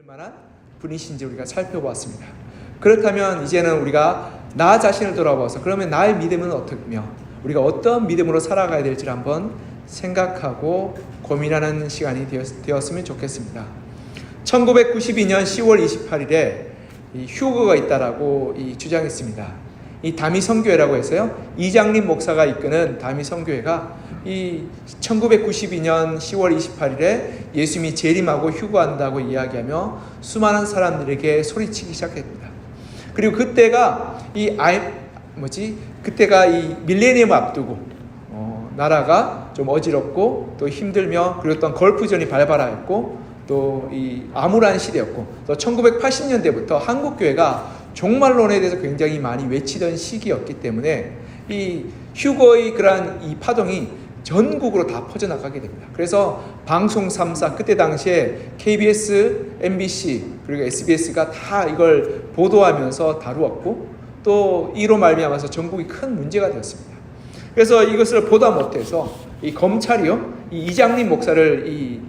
만한 분이신지 우리가 살펴보았습니다. 그렇다면 이제는 우리가 나 자신을 돌아봐서 그러면 나의 믿음은 어떻며 우리가 어떤 믿음으로 살아가야 될지를 한번 생각하고 고민하는 시간이 되었으면 좋겠습니다. 1992년 10월 28일에 휴거가 있다라고 주장했습니다. 이 다미성교회라고 해서요, 이장림 목사가 이끄는 다미성교회가 이 1992년 10월 28일에 예수님이 재림하고 휴거한다고 이야기하며 수많은 사람들에게 소리치기 시작했습니다. 그리고 그때가 그때가 이 밀레니엄 앞두고 나라가 좀 어지럽고 또 힘들며, 그리고 또 걸프전이 발발하였고 또 이 암울한 시대였고, 또 1980년대부터 한국 교회가 종말론에 대해서 굉장히 많이 외치던 시기였기 때문에 이 휴거의 그러한 이 파동이 전국으로 다 퍼져나가게 됩니다. 그래서 방송 3사, 그때 당시에 KBS, MBC 그리고 SBS가 다 이걸 보도하면서 다루었고, 또 이로 말미암아서 전국이 큰 문제가 되었습니다. 그래서 이것을 보다 못해서 이 검찰이요, 이 이장림 목사를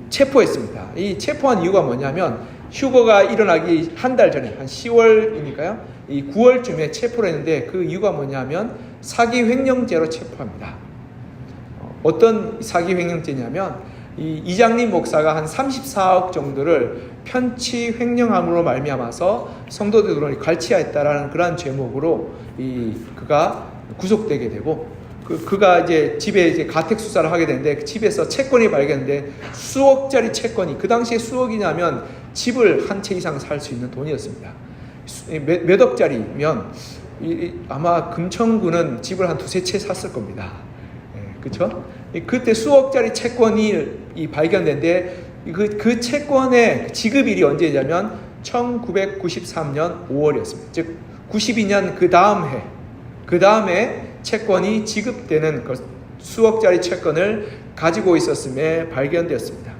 체포했습니다. 이 체포한 이유가 뭐냐면, 휴거가 일어나기 한 달 전에, 한 10월이니까요, 이 9월쯤에 체포를 했는데, 그 이유가 뭐냐면 사기 횡령죄로 체포합니다. 어떤 사기 횡령죄냐면, 이 이장림 목사가 한 34억 정도를 편취 횡령함으로 말미암아서 성도들을 갈취하였다라는 그러한 죄목으로 그가 구속되게 되고, 그가 이제 집에 이제 가택 수사를 하게 되는데, 그 집에서 채권이 발견되는데 수억짜리 채권이, 그 당시에 수억이냐면 집을 한 채 이상 살 수 있는 돈이었습니다. 몇 억짜리면 아마 금천구는 집을 한 두세 채 샀을 겁니다. 그렇죠? 그때 수억짜리 채권이 발견된데, 그 채권의 지급일이 언제냐면 1993년 5월이었습니다. 즉 92년 그 다음에 채권이 지급되는 수억짜리 채권을 가지고 있었음에 발견되었습니다.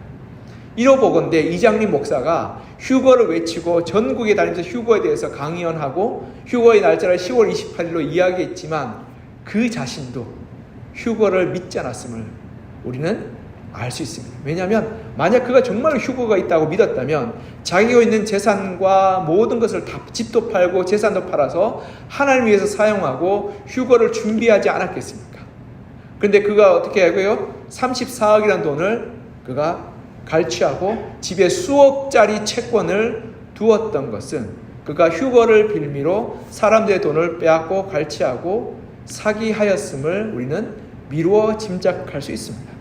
이로 보건대 이장림 목사가 휴거를 외치고 전국에 다니면서 휴거에 대해서 강연하고 휴거의 날짜를 10월 28일로 이야기했지만, 그 자신도 휴거를 믿지 않았음을 우리는 알 수 있습니다. 왜냐하면 만약 그가 정말로 휴거가 있다고 믿었다면 자기가 있는 재산과 모든 것을 다, 집도 팔고 재산도 팔아서 하나님을 위해서 사용하고 휴거를 준비하지 않았겠습니까? 그런데 그가 어떻게 하고요? 34억이라는 돈을 그가 갈취하고 집에 수억짜리 채권을 두었던 것은 그가 휴거를 빌미로 사람들의 돈을 빼앗고 갈취하고 사기하였음을 우리는 미루어 짐작할 수 있습니다.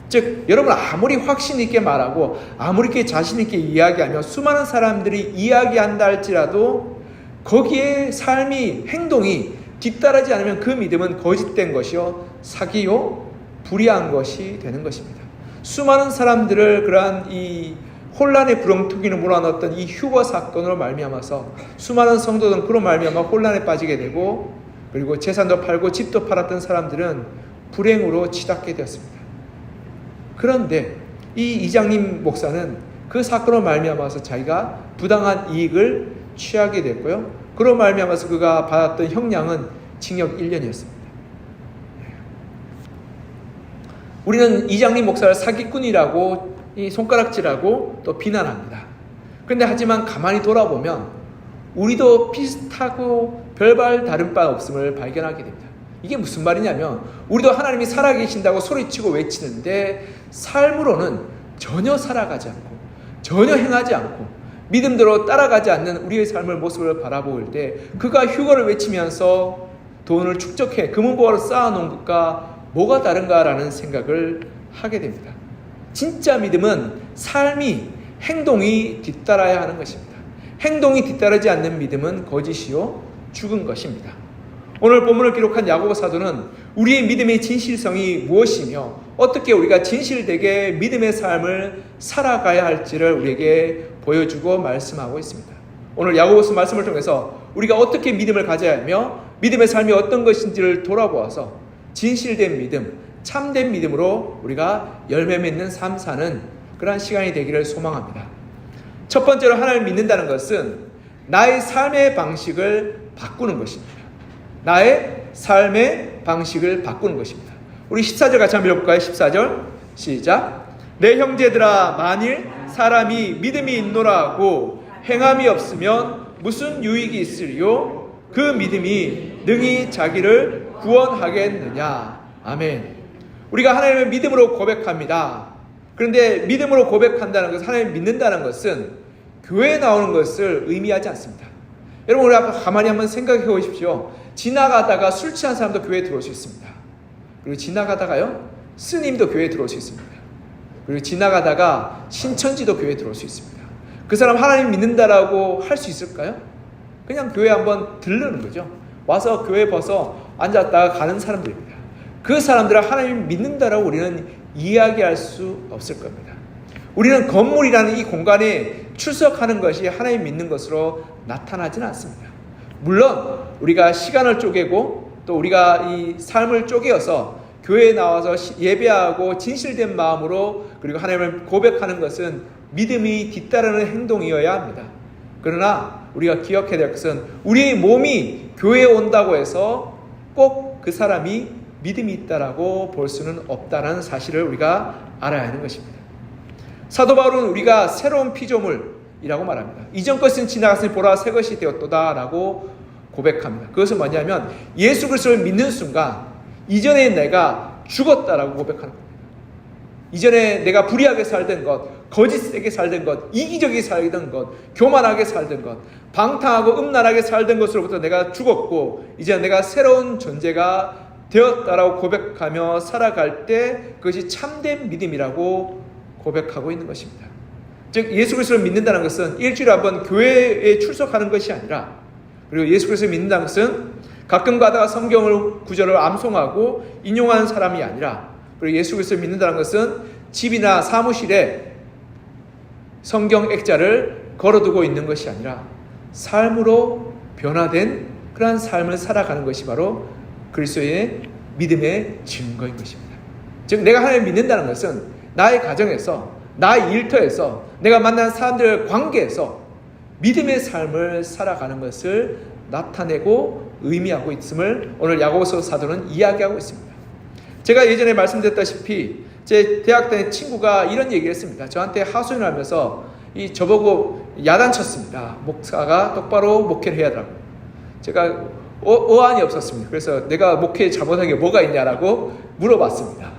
즉, 여러분 아무리 확신 있게 말하고 아무리 자신 있게 이야기하며 수많은 사람들이 이야기한다 할지라도 거기에 삶이, 행동이 뒤따르지 않으면 그 믿음은 거짓된 것이요, 사기요, 불의한 것이 되는 것입니다. 수많은 사람들을 그러한 이 혼란의 부렁투기로 몰아넣었던 이 휴거 사건으로 말미암아서 수많은 성도들은 그로 말미암아 혼란에 빠지게 되고, 그리고 재산도 팔고 집도 팔았던 사람들은 불행으로 치닫게 되었습니다. 그런데 이 이장림 목사는 그 사건으로 말미암아서 자기가 부당한 이익을 취하게 됐고요, 그로 말미암아서 그가 받았던 형량은 징역 1년이었습니다. 우리는 이장림 목사를 사기꾼이라고 손가락질하고 또 비난합니다. 그런데 하지만 가만히 돌아보면 우리도 비슷하고 별반 다른 바 없음을 발견하게 됩니다. 이게 무슨 말이냐면, 우리도 하나님이 살아계신다고 소리치고 외치는데 삶으로는 전혀 살아가지 않고 전혀 행하지 않고 믿음대로 따라가지 않는 우리의 삶의 모습을 바라볼 때, 그가 휴거를 외치면서 돈을 축적해 금은보화로 쌓아놓은 것과 뭐가 다른가라는 생각을 하게 됩니다. 진짜 믿음은 삶이, 행동이 뒤따라야 하는 것입니다. 행동이 뒤따르지 않는 믿음은 거짓이요, 죽은 것입니다. 오늘 본문을 기록한 야고보 사도는 우리의 믿음의 진실성이 무엇이며 어떻게 우리가 진실되게 믿음의 삶을 살아가야 할지를 우리에게 보여주고 말씀하고 있습니다. 오늘 야고보서 말씀을 통해서 우리가 어떻게 믿음을 가져야 하며 믿음의 삶이 어떤 것인지를 돌아보아서 진실된 믿음, 참된 믿음으로 우리가 열매 맺는 삶 사는 그러한 시간이 되기를 소망합니다. 첫 번째로 하나님을 믿는다는 것은 나의 삶의 방식을 바꾸는 것입니다. 나의 삶의 방식을 바꾸는 것입니다. 우리 14절 같이 한번 읽어볼까요? 14절 시작. 내 형제들아, 만일 사람이 믿음이 있노라 하고 행함이 없으면 무슨 유익이 있으리요? 그 믿음이 능히 자기를 구원하겠느냐. 아멘. 우리가 하나님을 믿음으로 고백합니다. 그런데 믿음으로 고백한다는 것은, 하나님을 믿는다는 것은 교회에 나오는 것을 의미하지 않습니다. 여러분, 우리 가만히 한번 생각해 보십시오. 지나가다가 술 취한 사람도 교회에 들어올 수 있습니다. 그리고 지나가다가요, 스님도 교회에 들어올 수 있습니다. 그리고 지나가다가 신천지도 교회에 들어올 수 있습니다. 그 사람 하나님 믿는다라고 할 수 있을까요? 그냥 교회 한번 들르는 거죠. 와서 교회에 벗어 앉았다가 가는 사람들입니다. 그 사람들은 하나님 믿는다라고 우리는 이야기할 수 없을 겁니다. 우리는 건물이라는 이 공간에 출석하는 것이 하나님 믿는 것으로 나타나지는 않습니다. 물론 우리가 시간을 쪼개고 또 우리가 이 삶을 쪼개어서 교회에 나와서 예배하고 진실된 마음으로 그리고 하나님을 고백하는 것은 믿음이 뒤따르는 행동이어야 합니다. 그러나 우리가 기억해야 될 것은 우리의 몸이 교회에 온다고 해서 꼭 그 사람이 믿음이 있다라고 볼 수는 없다는 사실을 우리가 알아야 하는 것입니다. 사도 바울은 우리가 새로운 피조물이라고 말합니다. 이전 것은 지나갔으니 보라 새 것이 되었도다라고 고백합니다. 그것은 뭐냐면 예수 그리스도를 믿는 순간 이전에 내가 죽었다라고 고백하는 겁니다. 이전에 내가 불의하게 살던 것, 거짓되게 살던 것, 이기적이게 살던 것, 교만하게 살던 것, 방탕하고 음란하게 살던 것으로부터 내가 죽었고 이제 내가 새로운 존재가 되었다라고 고백하며 살아갈 때 그것이 참된 믿음이라고 고백하고 있는 것입니다. 즉 예수 그리스도를 믿는다는 것은 일주일에 한 번 교회에 출석하는 것이 아니라, 그리고 예수 그리스도를 믿는다는 것은 가끔 가다가 성경을 구절을 암송하고 인용하는 사람이 아니라, 그리고 예수 그리스도를 믿는다는 것은 집이나 사무실에 성경 액자를 걸어두고 있는 것이 아니라 삶으로 변화된 그러한 삶을 살아가는 것이 바로 그리스도의 믿음의 증거인 것입니다. 즉 내가 하나님을 믿는다는 것은 나의 가정에서, 나의 일터에서, 내가 만난 사람들의 관계에서 믿음의 삶을 살아가는 것을 나타내고 의미하고 있음을 오늘 야고보서 사도는 이야기하고 있습니다. 제가 예전에 말씀드렸다시피 제 대학 다닐 친구가 이런 얘기를 했습니다. 저한테 하소연을 하면서 저보고 야단쳤습니다. 목사가 똑바로 목회를 해야 하더라고요. 제가 어안이 없었습니다. 그래서 내가 목회 잘못한 게 뭐가 있냐라고 물어봤습니다.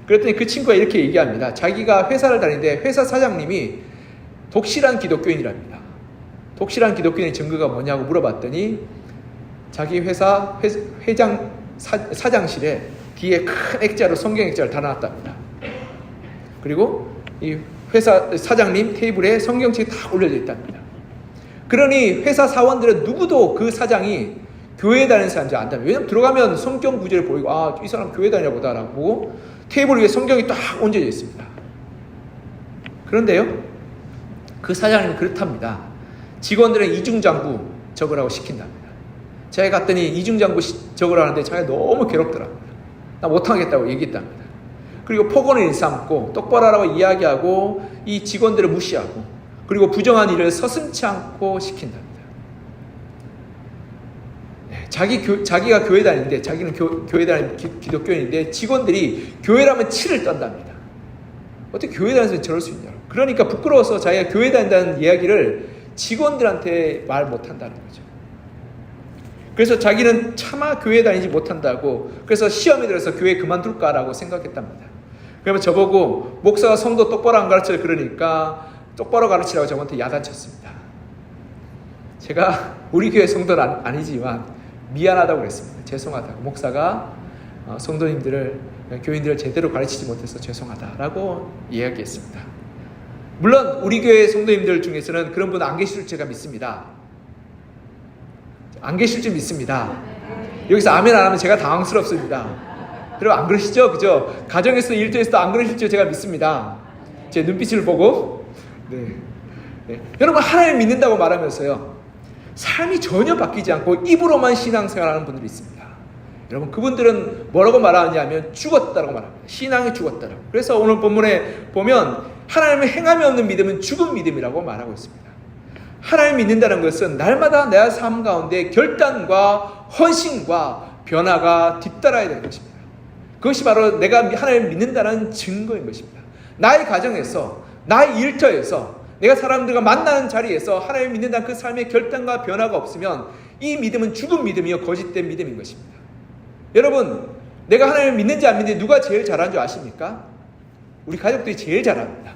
그랬더니 그 친구가 이렇게 얘기합니다. 자기가 회사를 다니는데 회사 사장님이 독실한 기독교인이랍니다. 독실한 기독교인의 증거가 뭐냐고 물어봤더니 자기 회사 사장실에 뒤에 큰 액자로 성경 액자를 달아놨답니다. 그리고 이 회사 사장님 테이블에 성경책이 다 올려져 있답니다. 그러니 회사 사원들은 누구도 그 사장이 교회 다니는 사람인지 안답니다. 왜냐하면 들어가면 성경 구절을 보이고 이 사람 교회 다니나 보다라고 보고 테이블 위에 성경이 딱 얹어져 있습니다. 그런데요, 그 사장님은 그렇답니다. 직원들은 이중장부 적으라고 시킨답니다. 제가 갔더니 이중장부 적으라 하는데 자기가 너무 괴롭더랍니다. 나 못하겠다고 얘기했답니다. 그리고 폭언을 일삼고 똑바로 하라고 이야기하고 이 직원들을 무시하고 그리고 부정한 일을 서슴지 않고 시킨답니다. 자기가 교회 다니는데, 자기는 교회 다니는 기독교인인데 직원들이 교회라면 치를 떤답니다. 어떻게 교회 다니면서 저럴 수 있냐고. 그러니까 부끄러워서 자기가 교회 다닌다는 이야기를 직원들한테 말 못한다는 거죠. 그래서 자기는 차마 교회 다니지 못한다고, 그래서 시험에 들어서 교회 그만둘까라고 생각했답니다. 그러면 저보고 목사가 성도 똑바로 안 가르쳐요 그러니까 똑바로 가르치라고 저한테 야단쳤습니다. 제가 우리 교회 성도는 아니지만 미안하다고 그랬습니다. 죄송하다고. 목사가 성도님들을, 교인들을 제대로 가르치지 못해서 죄송하다라고 이야기했습니다. 물론 우리 교회 성도님들 중에서는 그런 분 안 계실 줄 제가 믿습니다. 안 계실 줄 믿습니다. 여기서 아멘 안 하면 제가 당황스럽습니다. 여러분 안 그러시죠? 그죠? 가정에서 일터에서도 안 그러실 줄 제가 믿습니다. 제 눈빛을 보고. 네. 여러분 하나님 믿는다고 말하면서요, 삶이 전혀 바뀌지 않고 입으로만 신앙생활하는 분들이 있습니다. 여러분 그분들은 뭐라고 말하느냐면 죽었다라고 말합니다. 신앙이 죽었다라고. 그래서 오늘 본문에 보면 하나님을 행함이 없는 믿음은 죽은 믿음이라고 말하고 있습니다. 하나님 믿는다는 것은 날마다 내 삶 가운데 결단과 헌신과 변화가 뒤따라야 되는 것입니다. 그것이 바로 내가 하나님을 믿는다는 증거인 것입니다. 나의 가정에서, 나의 일터에서, 내가 사람들과 만나는 자리에서 하나님을 믿는다는 그 삶의 결단과 변화가 없으면 이 믿음은 죽은 믿음이요 거짓된 믿음인 것입니다. 여러분, 내가 하나님을 믿는지 안 믿는지 누가 제일 잘하는 줄 아십니까? 우리 가족들이 제일 잘합니다.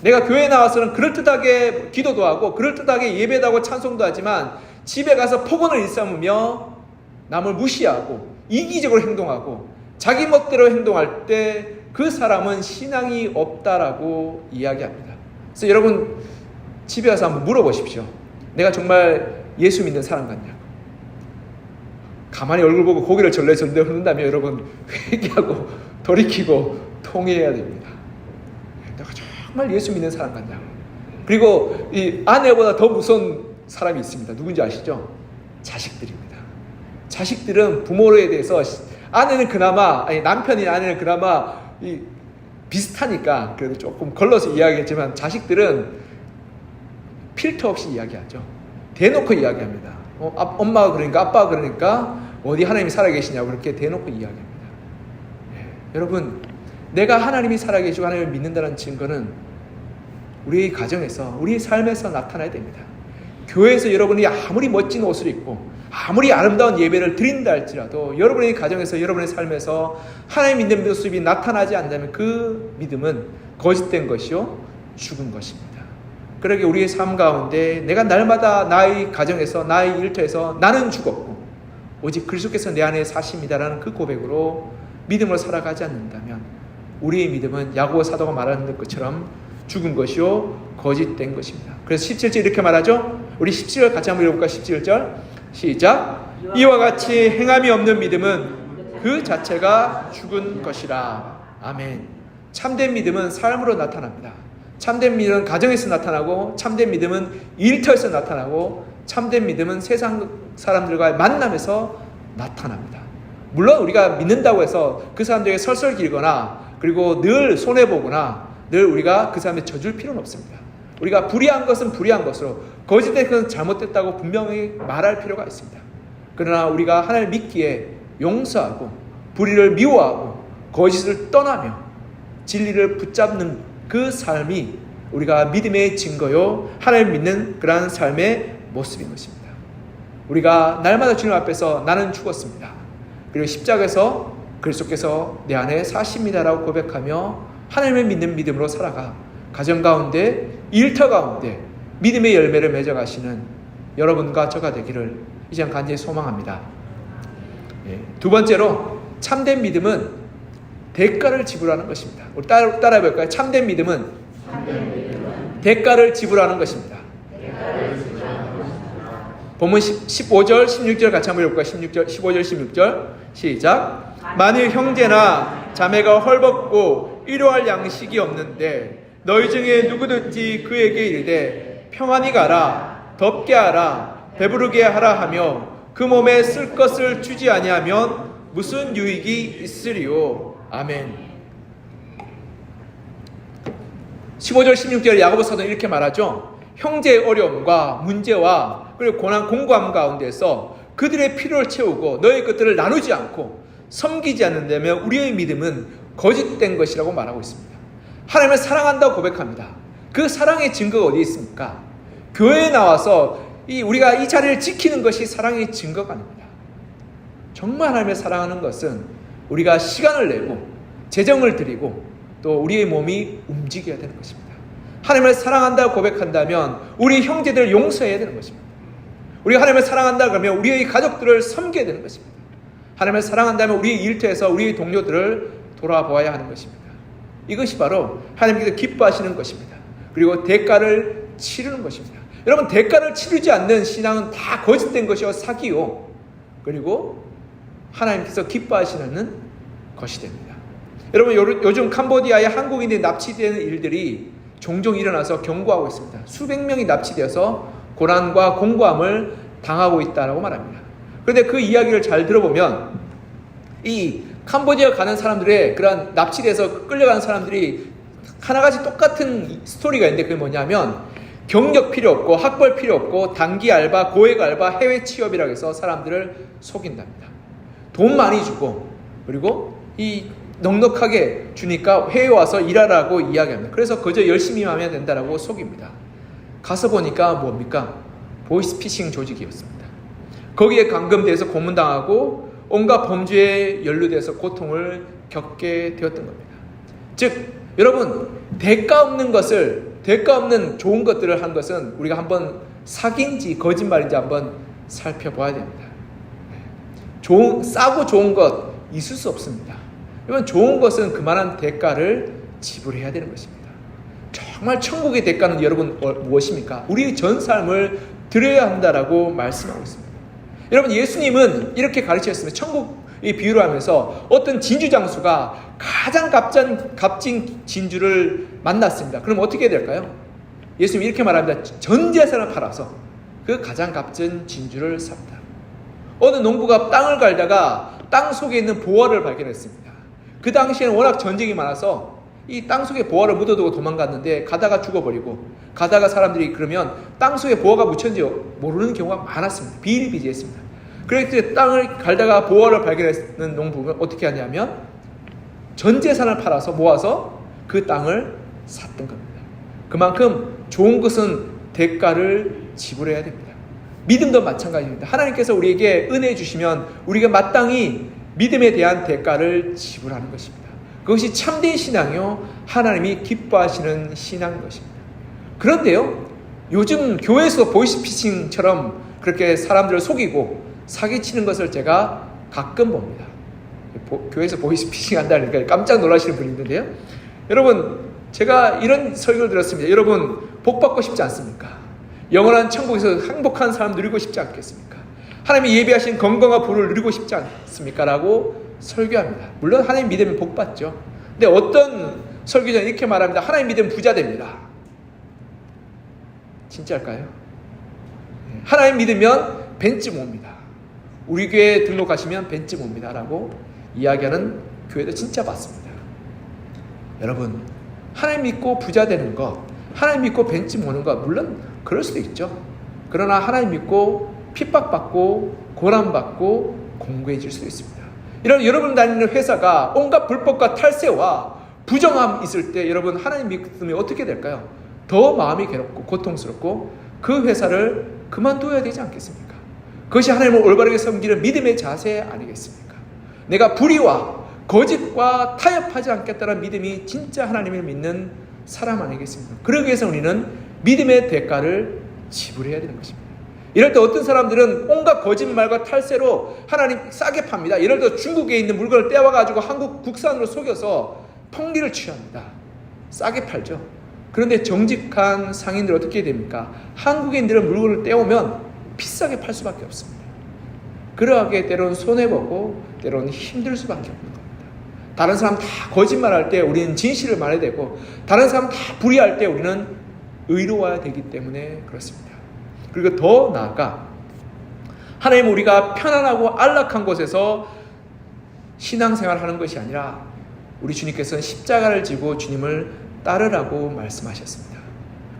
내가 교회에 나와서는 그럴듯하게 기도도 하고 그럴듯하게 예배도 하고 찬송도 하지만 집에 가서 폭언을 일삼으며 남을 무시하고 이기적으로 행동하고 자기 멋대로 행동할 때 그 사람은 신앙이 없다라고 이야기합니다. 그래서 여러분 집에 가서 한번 물어보십시오. 내가 정말 예수 믿는 사람 같냐고. 가만히 얼굴 보고 고개를 절레절레 흔든다면 여러분 회개하고 돌이키고 통회해야 됩니다. 내가 정말 예수 믿는 사람 같냐고. 그리고 이 아내보다 더 무서운 사람이 있습니다. 누군지 아시죠? 자식들입니다. 자식들은 부모에 대해서 아내는 그나마 남편이나 아내는 그나마 비슷하니까 그래도 조금 걸러서 이야기했지만 자식들은 필터 없이 이야기하죠. 대놓고 이야기합니다. 엄마가 그러니까 아빠가 그러니까 어디 하나님이 살아계시냐고 그렇게 대놓고 이야기합니다. 여러분, 내가 하나님이 살아계시고 하나님을 믿는다는 증거는 우리의 가정에서 우리의 삶에서 나타나야 됩니다. 교회에서 여러분이 아무리 멋진 옷을 입고 아무리 아름다운 예배를 드린다 할지라도 여러분의 가정에서 여러분의 삶에서 하나님 믿는 모습이 나타나지 않는다면 그 믿음은 거짓된 것이요 죽은 것입니다. 그러게 우리의 삶 가운데 내가 날마다 나의 가정에서 나의 일터에서 나는 죽었고 오직 그리스도께서 내 안에 사십니다라는 그 고백으로 믿음으로 살아가지 않는다면 우리의 믿음은 야고보 사도가 말하는 것처럼 죽은 것이요 거짓된 것입니다. 그래서 17절 이렇게 말하죠. 우리 17절 같이 한번 읽어볼까요? 17절 시작. 이와 같이 행함이 없는 믿음은 그 자체가 죽은 것이라. 아멘. 참된 믿음은 삶으로 나타납니다. 참된 믿음은 가정에서 나타나고 참된 믿음은 일터에서 나타나고 참된 믿음은 세상 사람들과의 만남에서 나타납니다. 물론 우리가 믿는다고 해서 그 사람들에게 설설 길거나 그리고 늘 손해보거나 늘 우리가 그 사람을 져줄 필요는 없습니다. 우리가 불의한 것은 불의한 것으로 거짓된 것은 잘못됐다고 분명히 말할 필요가 있습니다. 그러나 우리가 하나님을 믿기에 용서하고 불의를 미워하고 거짓을 떠나며 진리를 붙잡는 그 삶이 우리가 믿음의 증거요 하나님을 믿는 그러한 삶의 모습인 것입니다. 우리가 날마다 주님 앞에서 나는 죽었습니다. 그리고 십자가에서 그리스도께서 내 안에 사십니다라고 고백하며 하나님을 믿는 믿음으로 살아가 가정 가운데 일터 가운데 믿음의 열매를 맺어가시는 여러분과 저가 되기를 이 시간 간절히 소망합니다. 두 번째로 참된 믿음은 대가를 지불하는 것입니다. 우리 따라해볼까요? 참된 믿음은 대가를 지불하는 것입니다. 본문 15절 16절 같이 한번 읽어볼까요? 15절 16절 시작. 만일 형제나 자매가 헐벗고 일용할 양식이 없는데 너희 중에 누구든지 그에게 이르되 평안히 가라 덥게 하라 배부르게 하라 하며 그 몸에 쓸 것을 주지 아니하면 무슨 유익이 있으리요. 아멘. 15절 16절 야고보 사도는 이렇게 말하죠. 형제의 어려움과 문제와 그리고 고난 공고함 가운데서 그들의 필요를 채우고 너의 것들을 나누지 않고 섬기지 않는다면 우리의 믿음은 거짓된 것이라고 말하고 있습니다. 하나님을 사랑한다고 고백합니다. 그 사랑의 증거가 어디에 있습니까? 교회에 나와서 우리가 이 자리를 지키는 것이 사랑의 증거가 아닙니다. 정말 하나님을 사랑하는 것은 우리가 시간을 내고 재정을 드리고 또 우리의 몸이 움직여야 되는 것입니다. 하나님을 사랑한다고 고백한다면 우리 형제들을 용서해야 되는 것입니다. 우리가 하나님을 사랑한다 그러면 우리의 가족들을 섬겨야 되는 것입니다. 하나님을 사랑한다면 우리의 일터에서 우리의 동료들을 돌아보아야 하는 것입니다. 이것이 바로 하나님께서 기뻐하시는 것입니다. 그리고 대가를 치르는 것입니다. 여러분, 대가를 치르지 않는 신앙은 다 거짓된 것이요 사기요 그리고 하나님께서 기뻐하시는 것이 됩니다. 여러분, 요즘 캄보디아에 한국인들이 납치되는 일들이 종종 일어나서 경고하고 있습니다. 수백 명이 납치되어서 고난과 공고함을 당하고 있다고 말합니다. 그런데 그 이야기를 잘 들어보면 이 캄보디아 가는 사람들의 그런 납치돼서 끌려가는 사람들이 하나같이 똑같은 스토리가 있는데 그게 뭐냐면 경력 필요 없고 학벌 필요 없고 단기 알바, 고액 알바, 해외 취업이라고 해서 사람들을 속인답니다. 돈 많이 주고 그리고 이 넉넉하게 주니까 해외 와서 일하라고 이야기합니다. 그래서 그저 열심히 하면 된다라고 속입니다. 가서 보니까 뭡니까? 보이스피싱 조직이었습니다. 거기에 감금돼서 고문당하고 온갖 범죄에 연루돼서 고통을 겪게 되었던 겁니다. 즉 여러분, 대가 없는 좋은 것들을 한 것은 우리가 한번 사기인지 거짓말인지 한번 살펴봐야 됩니다. 싸고 좋은 것 있을 수 없습니다. 여러분, 좋은 것은 그만한 대가를 지불해야 되는 것입니다. 정말 천국의 대가는 여러분 무엇입니까? 우리의 전 삶을 드려야 한다라고 말씀하고 있습니다. 여러분, 예수님은 이렇게 가르치셨습니다. 천국의 비유를 하면서 어떤 진주장수가 가장 값진 진주를 만났습니다. 그럼 어떻게 해야 될까요? 예수님이 이렇게 말합니다. 전 재산을 팔아서 그 가장 값진 진주를 샀다. 어느 농부가 땅을 갈다가 땅 속에 있는 보화를 발견했습니다. 그 당시에는 워낙 전쟁이 많아서 이 땅 속에 보화를 묻어두고 도망갔는데 가다가 죽어버리고, 가다가 사람들이 그러면 땅 속에 보화가 묻혔는지 모르는 경우가 많았습니다. 비일비재했습니다. 그래서 땅을 갈다가 보화를 발견했는 농부는 어떻게 하냐면 전 재산을 팔아서 모아서 그 땅을 샀던 겁니다. 그만큼 좋은 것은 대가를 지불해야 됩니다. 믿음도 마찬가지입니다. 하나님께서 우리에게 은혜 주시면 우리가 마땅히 믿음에 대한 대가를 지불하는 것입니다. 그것이 참된 신앙이요, 하나님이 기뻐하시는 신앙인 것입니다. 그런데요, 요즘 교회에서 보이스피싱처럼 그렇게 사람들을 속이고 사기치는 것을 제가 가끔 봅니다. 교회에서 보이스피싱 한다니까 깜짝 놀라시는 분이 있는데요. 여러분, 제가 이런 설교를 들었습니다. 여러분, 복 받고 싶지 않습니까? 영원한 천국에서 행복한 삶 누리고 싶지 않겠습니까? 하나님이 예비하신 건강과 부를 누리고 싶지 않습니까? 라고 설교합니다. 물론 하나님 믿으면 복 받죠. 근데 어떤 설교자는 이렇게 말합니다. 하나님 믿으면 부자 됩니다. 진짜일까요? 하나님 믿으면 벤츠 몹니다. 우리 교회에 등록하시면 벤츠 몹니다. 라고 이야기하는 교회도 진짜 많습니다. 여러분, 하나님 믿고 부자 되는 것, 하나님 믿고 벤츠 모는 것, 물론 그럴 수도 있죠. 그러나 하나님 믿고 핍박받고 고난받고 공고해질 수도 있습니다. 이런 여러분 다니는 회사가 온갖 불법과 탈세와 부정함이 있을 때 여러분 하나님 믿으면 어떻게 될까요? 더 마음이 괴롭고 고통스럽고 그 회사를 그만둬야 되지 않겠습니까? 그것이 하나님을 올바르게 섬기는 믿음의 자세 아니겠습니까? 내가 불의와 거짓과 타협하지 않겠다는 믿음이 진짜 하나님을 믿는 사람 아니겠습니까? 그러기 위해서 우리는 믿음의 대가를 지불해야 되는 것입니다. 이럴 때 어떤 사람들은 온갖 거짓말과 탈세로 하나님 싸게 팝니다. 예를 들어 중국에 있는 물건을 떼와가지고 한국 국산으로 속여서 폭리를 취합니다. 싸게 팔죠. 그런데 정직한 상인들 어떻게 됩니까? 한국인들은 물건을 떼오면 비싸게 팔 수밖에 없습니다. 그러하게 때로는 손해보고 때로는 힘들 수밖에 없는 겁니다. 다른 사람 다 거짓말할 때 우리는 진실을 말해야 되고, 다른 사람 다 불의할 때 우리는 의로워야 되기 때문에 그렇습니다. 그리고 더 나아가 하나님, 우리가 편안하고 안락한 곳에서 신앙생활을 하는 것이 아니라 우리 주님께서는 십자가를 지고 주님을 따르라고 말씀하셨습니다.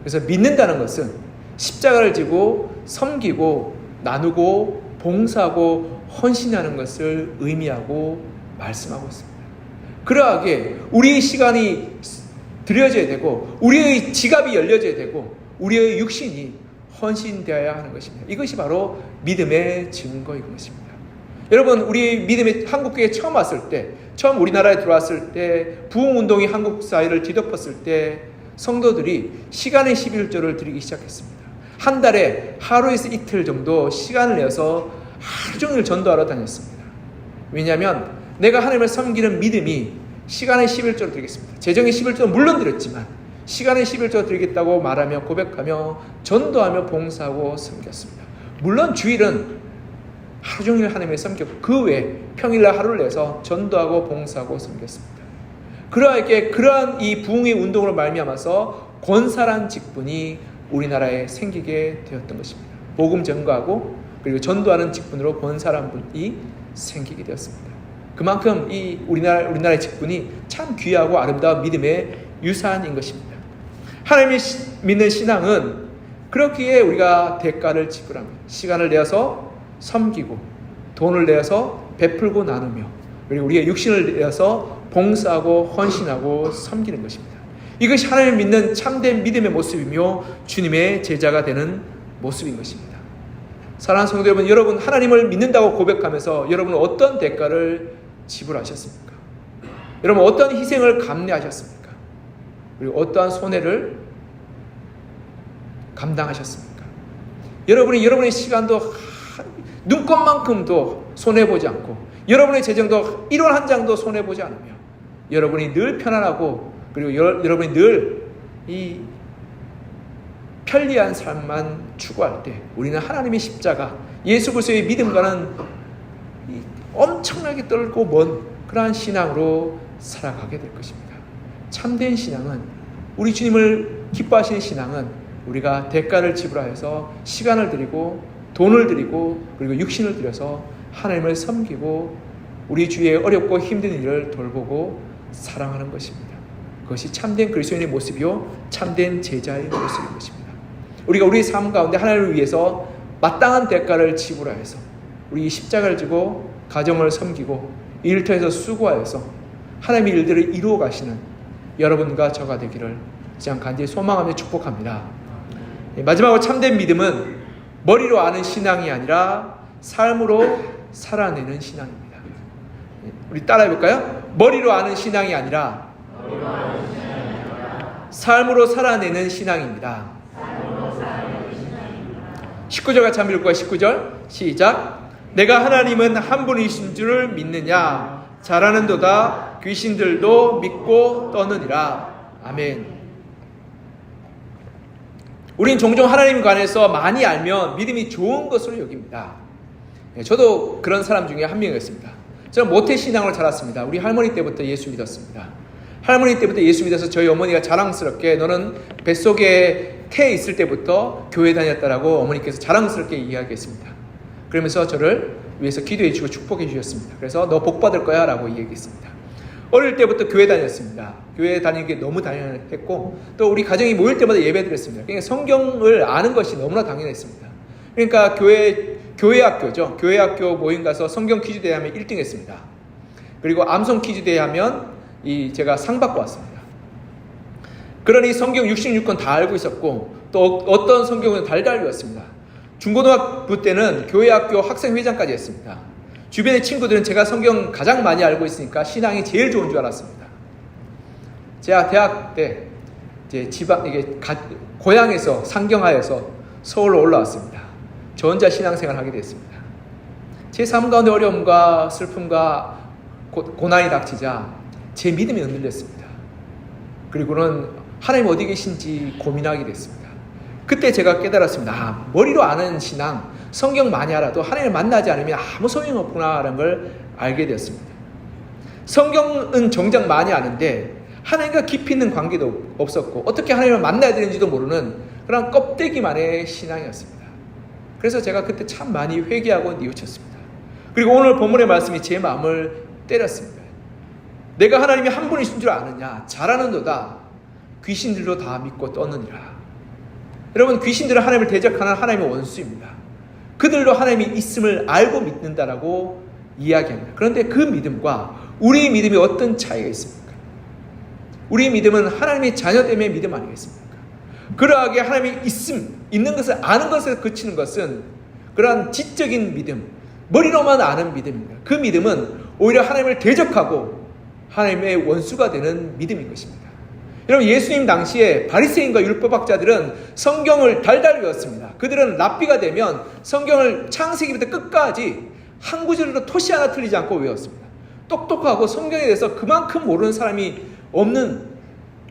그래서 믿는다는 것은 십자가를 지고 섬기고 나누고 봉사하고 헌신하는 것을 의미하고 말씀하고 있습니다. 그러하게 우리의 시간이 드려져야 되고 우리의 지갑이 열려져야 되고 우리의 육신이 헌신되어야 하는 것입니다. 이것이 바로 믿음의 증거인 것입니다. 여러분, 우리 믿음의 한국교회에 처음 왔을 때, 처음 우리나라에 들어왔을 때, 부흥운동이 한국 사회를 뒤덮었을 때 성도들이 시간의 11조를 드리기 시작했습니다. 한 달에 하루에서 이틀 정도 시간을 내서 하루 종일 전도하러 다녔습니다. 왜냐하면 내가 하나님을 섬기는 믿음이 시간의 11조를 드리겠습니다. 재정의 11조는 물론 드렸지만 시간의 11조 드리겠다고 말하며 고백하며 전도하며 봉사하고 섬겼습니다. 물론 주일은 하루 종일 하나님을 섬겼고 그 외에 평일날 하루를 내서 전도하고 봉사하고 섬겼습니다. 그러한 이 부흥의 운동으로 말미암아서 권사란 직분이 우리나라에 생기게 되었던 것입니다. 복음 전가하고 그리고 전도하는 직분으로 권사란 분이 생기게 되었습니다. 그만큼 이 우리나라의 직분이 참 귀하고 아름다운 믿음의 유산인 것입니다. 하나님을 믿는 신앙은 그렇기에 우리가 대가를 지불합니다. 시간을 내어서 섬기고 돈을 내어서 베풀고 나누며 그리고 우리의 육신을 내어서 봉사하고 헌신하고 섬기는 것입니다. 이것이 하나님을 믿는 참된 믿음의 모습이며 주님의 제자가 되는 모습인 것입니다. 사랑하는 성도 여러분, 여러분 하나님을 믿는다고 고백하면서 여러분은 어떤 대가를 지불하셨습니까? 여러분 어떤 희생을 감내하셨습니까? 그리고 어떠한 손해를 감당하셨습니까? 여러분이 여러분의 시간도 눈곱만큼도 손해보지 않고 여러분의 재정도 1원 한 장도 손해보지 않으며 여러분이 늘 편안하고 그리고 여러분이 늘 이 편리한 삶만 추구할 때 우리는 하나님의 십자가, 예수 그리스도의 믿음과는 엄청나게 떨고 먼 그러한 신앙으로 살아가게 될 것입니다. 참된 신앙은, 우리 주님을 기뻐하시는 신앙은 우리가 대가를 지불하여서 시간을 드리고 돈을 드리고 그리고 육신을 들여서 하나님을 섬기고 우리 주위에 어렵고 힘든 일을 돌보고 사랑하는 것입니다. 그것이 참된 그리스도인의 모습이요 참된 제자의 모습인 것입니다. 우리가 우리 삶 가운데 하나님을 위해서 마땅한 대가를 지불하여서 우리 십자가를 지고 가정을 섬기고 일터에서 수고하여서 하나님의 일들을 이루어 가시는 여러분과 저가 되기를 그냥 간절히 소망하며 축복합니다. 마지막으로 참된 믿음은 머리로 아는 신앙이 아니라 삶으로 살아내는 신앙입니다. 우리 따라해 볼까요? 머리로 아는 신앙이 아니라 삶으로 살아내는 신앙입니다. 19절 같이 한번 읽을까요? 19절 시작. 내가 하나님은 한 분이신 줄을 믿느냐? 잘하는도다 귀신들도 믿고 떠느니라. 아멘. 우린 종종 하나님 관해서 많이 알면 믿음이 좋은 것으로 여깁니다. 저도 그런 사람 중에 한 명이었습니다. 저는 모태신앙으로 자랐습니다. 우리 할머니 때부터 예수 믿었습니다. 할머니 때부터 예수 믿어서 저희 어머니가 자랑스럽게 너는 뱃속에 태에 있을 때부터 교회 다녔다라고 어머니께서 자랑스럽게 이야기했습니다. 그러면서 저를 위해서 기도해 주시고 축복해 주셨습니다. 그래서 너 복 받을 거야 라고 이야기했습니다. 어릴 때부터 교회 다녔습니다. 교회 다니는 게 너무 당연했고 또 우리 가정이 모일 때마다 예배 드렸습니다. 그러니까 성경을 아는 것이 너무나 당연했습니다. 그러니까 교회 학교죠. 교회 학교 모임 가서 성경 퀴즈 대회 하면 1등 했습니다. 그리고 암송 퀴즈 대회 하면 제가 상 받고 왔습니다. 그러니 성경 66권 다 알고 있었고 또 어떤 성경은 달달 외웠습니다. 중고등학부 때는 교회학교 학생회장까지 했습니다. 주변의 친구들은 제가 성경 가장 많이 알고 있으니까 신앙이 제일 좋은 줄 알았습니다. 제가 대학 때 이제 고향에서 상경하여서 서울로 올라왔습니다. 저 혼자 신앙생활을 하게 됐습니다. 제 삶 가운데 어려움과 슬픔과 고난이 닥치자 제 믿음이 흔들렸습니다. 그리고는 하나님 어디 계신지 고민하게 됐습니다. 그때 제가 깨달았습니다. 머리로 아는 신앙, 성경 많이 알아도 하나님을 만나지 않으면 아무 소용이 없구나라는 걸 알게 되었습니다. 성경은 정작 많이 아는데 하나님과 깊이 있는 관계도 없었고 어떻게 하나님을 만나야 되는지도 모르는 그런 껍데기만의 신앙이었습니다. 그래서 제가 그때 참 많이 회개하고 뉘우쳤습니다. 그리고 오늘 본문의 말씀이 제 마음을 때렸습니다. 내가 하나님이 한 분이신 줄 아느냐? 잘하는도다 귀신들도 다 믿고 떠느니라. 여러분, 귀신들은 하나님을 대적하는 하나님의 원수입니다. 그들도 하나님이 있음을 알고 믿는다라고 이야기합니다. 그런데 그 믿음과 우리의 믿음이 어떤 차이가 있습니까? 우리의 믿음은 하나님의 자녀됨의 믿음 아니겠습니까? 그러하게 하나님이 있는 것을 아는 것에 그치는 것은 그러한 지적인 믿음, 머리로만 아는 믿음입니다. 그 믿음은 오히려 하나님을 대적하고 하나님의 원수가 되는 믿음인 것입니다. 여러분, 예수님 당시에 바리새인과 율법학자들은 성경을 달달 외웠습니다. 그들은 랍비가 되면 성경을 창세기부터 끝까지 한 구절도 토시 하나 틀리지 않고 외웠습니다. 똑똑하고 성경에 대해서 그만큼 모르는 사람이 없는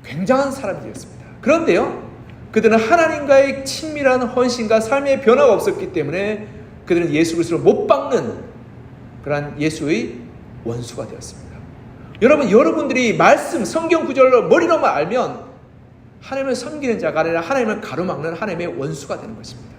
굉장한 사람들이었습니다. 그런데요, 그들은 하나님과의 친밀한 헌신과 삶의 변화가 없었기 때문에 그들은 예수 그리스도를 못 박는 그러한 예수의 원수가 되었습니다. 여러분, 여러분들이 말씀, 성경 구절로 머리로만 알면 하나님을 섬기는 자가 아니라 하나님을 가로막는 하나님의 원수가 되는 것입니다.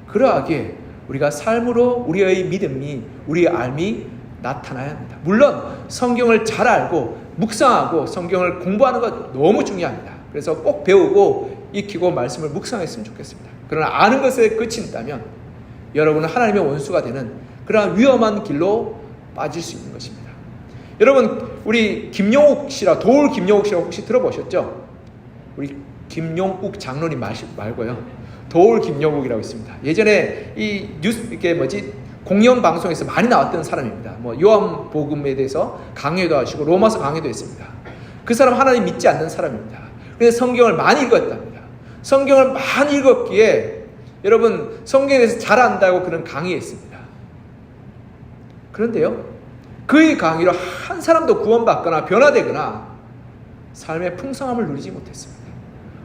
그러하게 우리가 삶으로 우리의 믿음이, 우리의 알미 나타나야 합니다. 물론 성경을 잘 알고 묵상하고 성경을 공부하는 것 너무 중요합니다. 그래서 꼭 배우고 익히고 말씀을 묵상했으면 좋겠습니다. 그러나 아는 것에 그친다면 여러분은 하나님의 원수가 되는 그러한 위험한 길로 빠질 수 있는 것입니다. 여러분, 우리 김용욱 씨라, 도울 김용욱 씨라고 혹시 들어보셨죠? 우리 김용욱 장로님 말고요. 도울 김용욱이라고 있습니다. 예전에 이 뉴스 공영 방송에서 많이 나왔던 사람입니다. 요한복음에 대해서 강의도 하시고 로마서 강의도 했습니다. 그 사람 하나님 믿지 않는 사람입니다. 그래서 성경을 많이 읽었답니다. 성경을 많이 읽었기에 여러분 성경에 대해서 잘 안다고 그런 강의했습니다. 그런데요, 그의 강의로 한 사람도 구원받거나 변화되거나 삶의 풍성함을 누리지 못했습니다.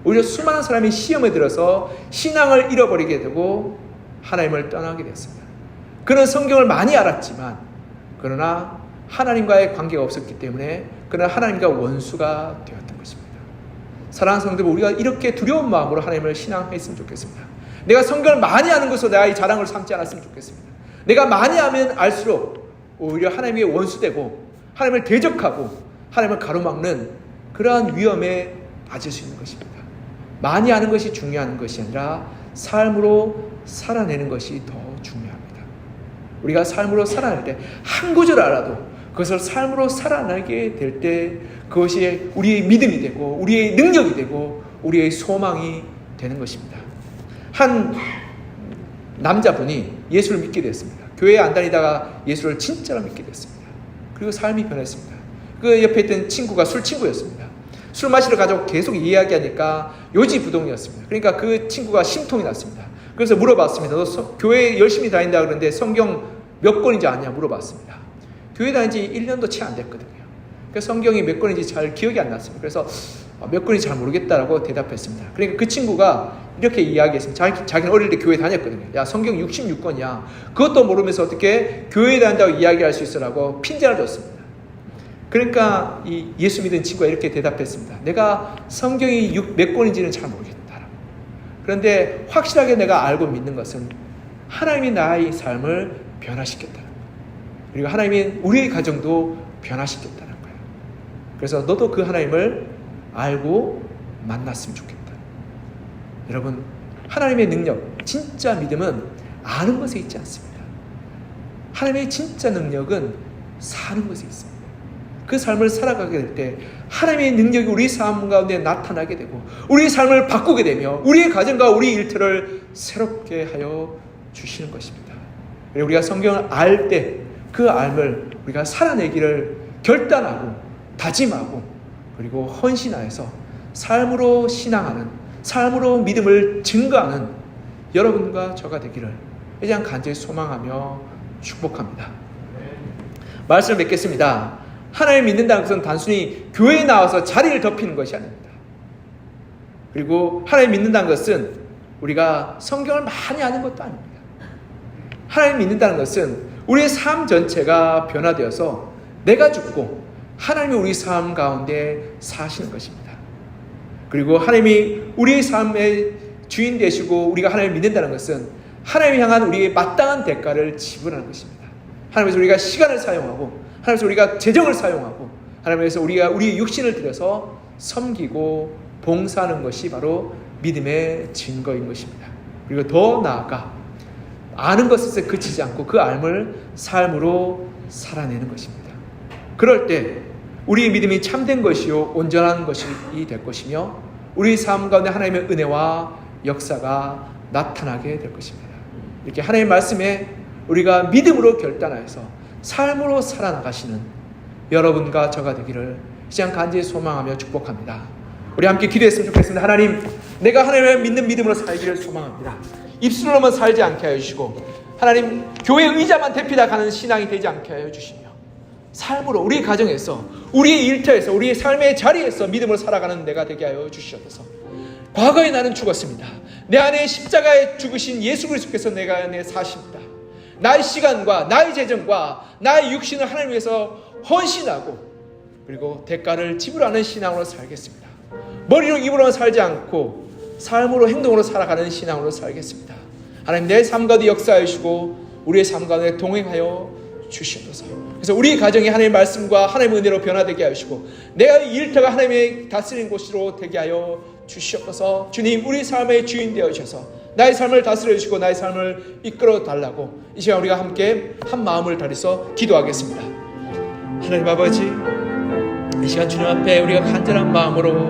오히려 수많은 사람이 시험에 들어서 신앙을 잃어버리게 되고 하나님을 떠나게 됐습니다. 그는 성경을 많이 알았지만 그러나 하나님과의 관계가 없었기 때문에 그는 하나님과 원수가 되었던 것입니다. 사랑하는 성도들, 우리가 이렇게 두려운 마음으로 하나님을 신앙했으면 좋겠습니다. 내가 성경을 많이 아는 것으로 나의 자랑을 삼지 않았으면 좋겠습니다. 내가 많이 하면 알수록 오히려 하나님의 원수되고 하나님을 대적하고 하나님을 가로막는 그러한 위험에 빠질 수 있는 것입니다. 많이 아는 것이 중요한 것이 아니라 삶으로 살아내는 것이 더 중요합니다. 우리가 삶으로 살아낼 때 한 구절 알아도 그것을 삶으로 살아내게 될 때 그것이 우리의 믿음이 되고 우리의 능력이 되고 우리의 소망이 되는 것입니다. 한 남자분이 예수를 믿게 됐습니다. 교회에 안 다니다가 예수를 진짜로 믿게 됐습니다. 그리고 삶이 변했습니다. 그 옆에 있던 친구가 술 친구였습니다. 술 마시러 가자고 계속 이야기하니까 요지부동이었습니다. 그러니까 그 친구가 심통이 났습니다. 그래서 물어봤습니다. 너 교회 열심히 다닌다 그러는데 성경 몇 권인지 아냐 물어봤습니다. 교회 다닌 지 1년도 채 안 됐거든요. 그래서 성경이 몇 권인지 잘 기억이 안 났습니다. 그래서 몇 권인지 잘 모르겠다라고 대답했습니다. 그러니까 그 친구가 이렇게 이야기했습니다. 자기는 어릴 때 교회 다녔거든요. 야, 성경 66권이야. 그것도 모르면서 어떻게 교회 다닌다고 이야기할 수 있어라고 핀잔을 줬습니다. 그러니까 이 예수 믿은 친구가 이렇게 대답했습니다. 내가 성경이 몇 권인지는 잘 모르겠다. 그런데 확실하게 내가 알고 믿는 것은 하나님이 나의 삶을 변화시켰다는 거예요. 그리고 하나님이 우리의 가정도 변화시켰다는 거예요. 그래서 너도 그 하나님을 알고 만났으면 좋겠다. 여러분, 하나님의 능력, 진짜 믿음은 아는 것에 있지 않습니다. 하나님의 진짜 능력은 사는 것에 있습니다. 그 삶을 살아가게 될 때 하나님의 능력이 우리 삶 가운데 나타나게 되고 우리의 삶을 바꾸게 되며 우리의 가정과 우리 일터를 새롭게 하여 주시는 것입니다. 우리가 성경을 알 때 그 알을 우리가 살아내기를 결단하고 다짐하고 그리고 헌신하여서 삶으로 신앙하는, 삶으로 믿음을 증거하는 여러분과 저가 되기를 이제 간절히 소망하며 축복합니다. 말씀을 맺겠습니다. 하나님 믿는다는 것은 단순히 교회에 나와서 자리를 덮이는 것이 아닙니다. 그리고 하나님 믿는다는 것은 우리가 성경을 많이 아는 것도 아닙니다. 하나님 믿는다는 것은 우리의 삶 전체가 변화되어서 내가 죽고 하나님이 우리 삶 가운데 사시는 것입니다. 그리고 하나님이 우리의 삶의 주인 되시고 우리가 하나님을 믿는다는 것은 하나님을 향한 우리의 마땅한 대가를 지불하는 것입니다. 하나님께서 우리가 시간을 사용하고 하나님께서 우리가 재정을 사용하고 하나님께서 우리가 우리의 육신을 들여서 섬기고 봉사하는 것이 바로 믿음의 증거인 것입니다. 그리고 더 나아가 아는 것에서 그치지 않고 그 알을 삶으로 살아내는 것입니다. 그럴 때 우리의 믿음이 참된 것이요 온전한 것이 될 것이며 우리 삶 가운데 하나님의 은혜와 역사가 나타나게 될 것입니다. 이렇게 하나님의 말씀에 우리가 믿음으로 결단하여서 삶으로 살아나가시는 여러분과 저가 되기를 시장 간절히 소망하며 축복합니다. 우리 함께 기도했으면 좋겠습니다. 하나님, 내가 하나님을 믿는 믿음으로 살기를 소망합니다. 입술로만 살지 않게 하여 주시고 하나님, 교회 의자만 대피다 가는 신앙이 되지 않게 하여 주시며 삶으로 우리 가정에서 우리의 일터에서 우리의 삶의 자리에서 믿음으로 살아가는 내가 되게 하여 주시옵소서. 과거에 나는 죽었습니다. 내 안에 십자가에 죽으신 예수 그리스도께서 내가 안에 사십니다. 나의 시간과 나의 재정과 나의 육신을 하나님 위해서 헌신하고 그리고 대가를 지불하는 신앙으로 살겠습니다. 머리로 입으로만 살지 않고 삶으로 행동으로 살아가는 신앙으로 살겠습니다. 하나님, 내 삶 가운데 역사해 주시고 우리의 삶 가운데 동행하여 주시옵소서. 그래서 우리 가정이 하나님의 말씀과 하나님의 은혜로 변화되게 하시고 내가 일터가 하나님의 다스리는 곳으로 되게 하여 주시옵소서. 주님, 우리 삶의 주인 되어 주셔서 나의 삶을 다스려 주시고 나의 삶을 이끌어 달라고 이 시간 우리가 함께 한 마음을 다해서 기도하겠습니다. 하나님 아버지, 이 시간 주님 앞에 우리가 간절한 마음으로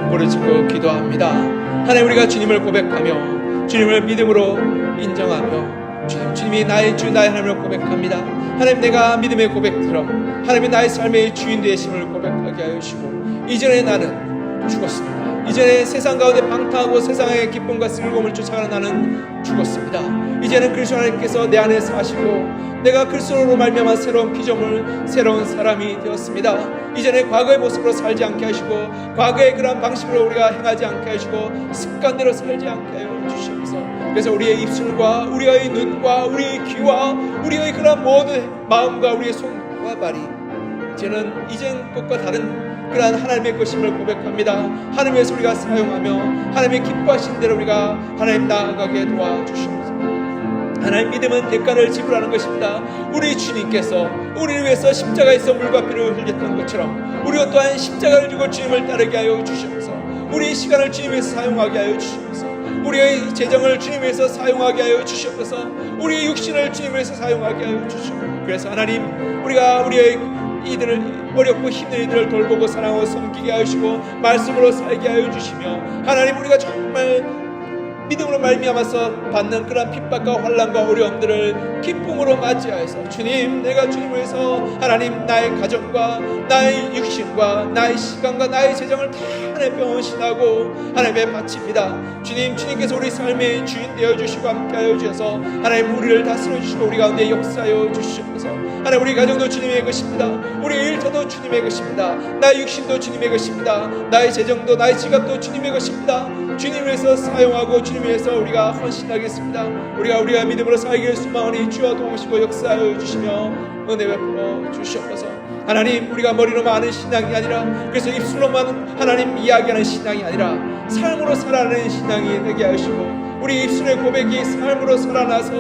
부르짖고 기도합니다. 하나님, 우리가 주님을 고백하며 주님을 믿음으로 인정하며 주님이 나의 주, 나의 하나님을 고백합니다. 하나님, 내가 믿음의 고백처럼 하나님이 나의 삶의 주인 되심을 고백하게 하여 주시고, 이전에 나는 죽었습니다. 이전에 세상 가운데 방탕하고 세상의 기쁨과 즐거움을 쫓아가는 나는 죽었습니다. 이제는 그리스도 하나님께서 내 안에 사시고 내가 그리스도로 말미암아 새로운 피조물, 새로운 사람이 되었습니다. 이전에 과거의 모습으로 살지 않게 하시고 과거의 그런 방식으로 우리가 행하지 않게 하시고 습관대로 살지 않게 하여 주시옵소서. 그래서 우리의 입술과 우리의 눈과 우리의 귀와 우리의 그런 모든 마음과 우리의 손과 발이 이제는 것과 다른 그러한 하나님의 것임을 고백합니다. 하나님께서 우리가 사용하며 하나님의 기뻐하신 대로 우리가 하나님 나아가게 도와주시옵소서. 하나님, 믿음은 대가를 지불하는 것입니다. 우리 주님께서 우리를 위해서 십자가에서 물과 피를 흘렸던 것처럼 우리가 또한 십자가를 지고 주님을 따르게 하여 주시옵소서. 우리의 시간을 주님 위해서 사용하게 하여 주시옵소서. 우리의 재정을 주님 위해서 사용하게 하여 주시옵소서. 우리의 육신을 주님 위해서 사용하게 하여 주시옵소서. 그래서 하나님, 우리가 우리의 이들을 어렵고 힘든 이들을 돌보고 사랑하고 섬기게 하시고 말씀으로 살게 하여 주시며, 하나님, 우리가 정말 믿음으로 말미암아서 받는 그런 핍박과 환난과 어려움들을 기쁨으로 맞이하여서 주님, 내가 주님을 위해서 하나님 나의 가정과 나의 육신과 나의 시간과 나의 재정을 다 하나님께 헌신하고 하나님께 바칩니다. 주님께서 우리 삶의 주인 되어주시고 함께하여 주셔서 하나님 우리를 다스려 주시고 우리 가운데 역사하여 주시옵소서. 하나님, 우리 가정도 주님의 것입니다. 우리 일터도 주님의 것입니다. 나의 육신도 주님의 것입니다. 나의 재정도 나의 지갑도 주님의 것입니다. 주님 위해서 사용하고 주님 위해서 우리가 헌신하겠습니다. 우리가 믿음으로 살기를 소망하니 주와 도우시고 역사하여 주시며 은혜 베풀어 주시옵소서. 하나님, 우리가 머리로만 아는 신앙이 아니라, 그래서 입술로만 하나님 이야기하는 신앙이 아니라 삶으로 살아가는 신앙이 되게 하시고, 우리 입술의 고백이 삶으로 살아나서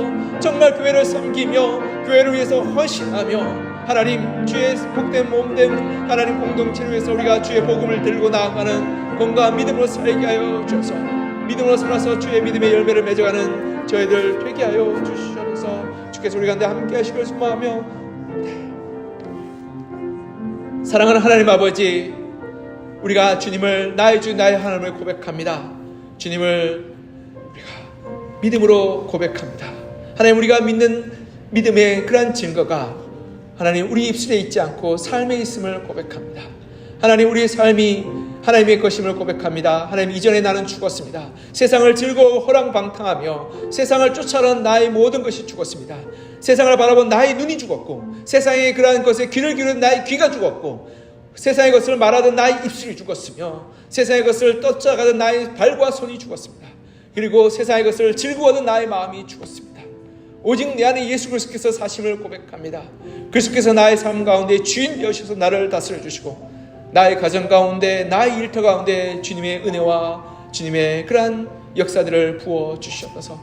정말 교회를 섬기며 교회를 위해서 헌신하며 하나님 주의 복된 몸된 하나님 공동체를 위해서 우리가 주의 복음을 들고 나아가는 건강한 믿음으로 살게 하여 주셔서 믿음으로 살아서 주의 믿음의 열매를 맺어가는 저희들 되게 하여 주시옵소서. 주께서 우리 가운데 함께 하시길 소망하며, 사랑하는 하나님 아버지, 우리가 주님을 나의 주 나의 하나님을 고백합니다. 주님을 우리가 믿음으로 고백합니다. 하나님, 우리가 믿는 믿음의 그러한 증거가 하나님 우리 입술에 있지 않고 삶에 있음을 고백합니다. 하나님, 우리의 삶이 하나님의 것임을 고백합니다. 하나님, 이전에 나는 죽었습니다. 세상을 즐거워 허랑방탕하며 세상을 쫓아가는 나의 모든 것이 죽었습니다. 세상을 바라본 나의 눈이 죽었고, 세상의 그러한 것에 귀를 기울인 나의 귀가 죽었고, 세상의 것을 말하던 나의 입술이 죽었으며, 세상의 것을 쫓아가던 나의 발과 손이 죽었습니다. 그리고 세상의 것을 즐거워하던 나의 마음이 죽었습니다. 오직 내 안에 예수 그리스도께서 사심을 고백합니다. 그리스도께서 나의 삶 가운데 주인 되어주셔서 나를 다스려 주시고, 나의 가정 가운데 나의 일터 가운데 주님의 은혜와 주님의 그러한 역사들을 부어 주시옵소서.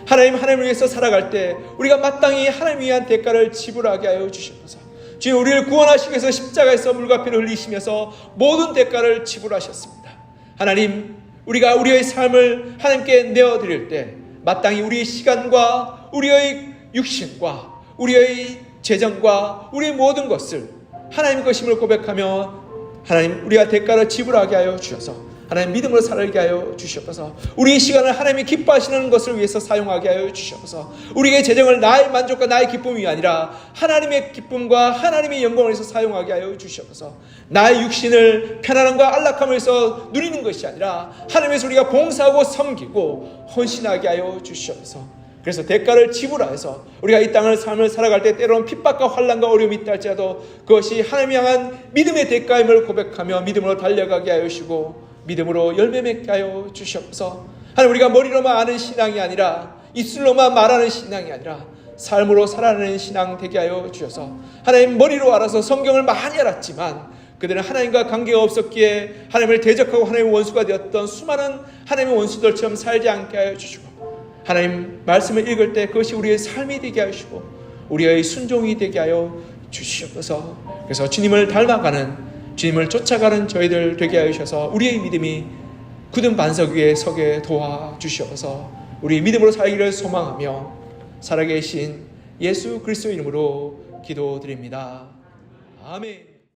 하나님을 위해서 살아갈 때 우리가 마땅히 하나님 위한 대가를 지불하게 하여 주시옵소서. 주님, 우리를 구원하시기 위해서 십자가에서 물과 피를 흘리시면서 모든 대가를 지불하셨습니다. 하나님, 우리가 우리의 삶을 하나님께 내어드릴 때 마땅히 우리의 시간과 우리의 육신과 우리의 재정과 우리의 모든 것을 하나님의 것임을 고백하며 하나님, 우리가 대가를 지불하게 하여 주셔서 하나님 믿음으로 살게 하여 주시옵소서. 우리의 시간을 하나님이 기뻐하시는 것을 위해서 사용하게 하여 주시옵소서. 우리의 재정을 나의 만족과 나의 기쁨이 아니라 하나님의 기쁨과 하나님의 영광을 위해서 사용하게 하여 주시옵소서. 나의 육신을 편안함과 안락함을 위해서 누리는 것이 아니라 하나님에서 우리가 봉사하고 섬기고 헌신하게 하여 주시옵소서. 그래서 대가를 지불하여서 우리가 이 땅을 삶을 살아갈 때 때로는 핍박과 환난과 어려움이 있다 할지라도 그것이 하나님 향한 믿음의 대가임을 고백하며 믿음으로 달려가게 하여 주시고 믿음으로 열매 맺게 하여 주시옵소서. 하나님, 우리가 머리로만 아는 신앙이 아니라 입술로만 말하는 신앙이 아니라 삶으로 살아가는 신앙 되게 하여 주셔서 하나님, 머리로 알아서 성경을 많이 알았지만 그들은 하나님과 관계가 없었기에 하나님을 대적하고 하나님의 원수가 되었던 수많은 하나님의 원수들처럼 살지 않게 하여 주시고 하나님 말씀을 읽을 때 그것이 우리의 삶이 되게 하시고 우리의 순종이 되게 하여 주시옵소서. 그래서 주님을 닮아가는, 주님을 쫓아가는 저희들 되게 하여 주셔서 우리의 믿음이 굳은 반석 위에 서게 도와주시옵소서. 우리 믿음으로 살기를 소망하며 살아계신 예수 그리스도 이름으로 기도드립니다. 아멘.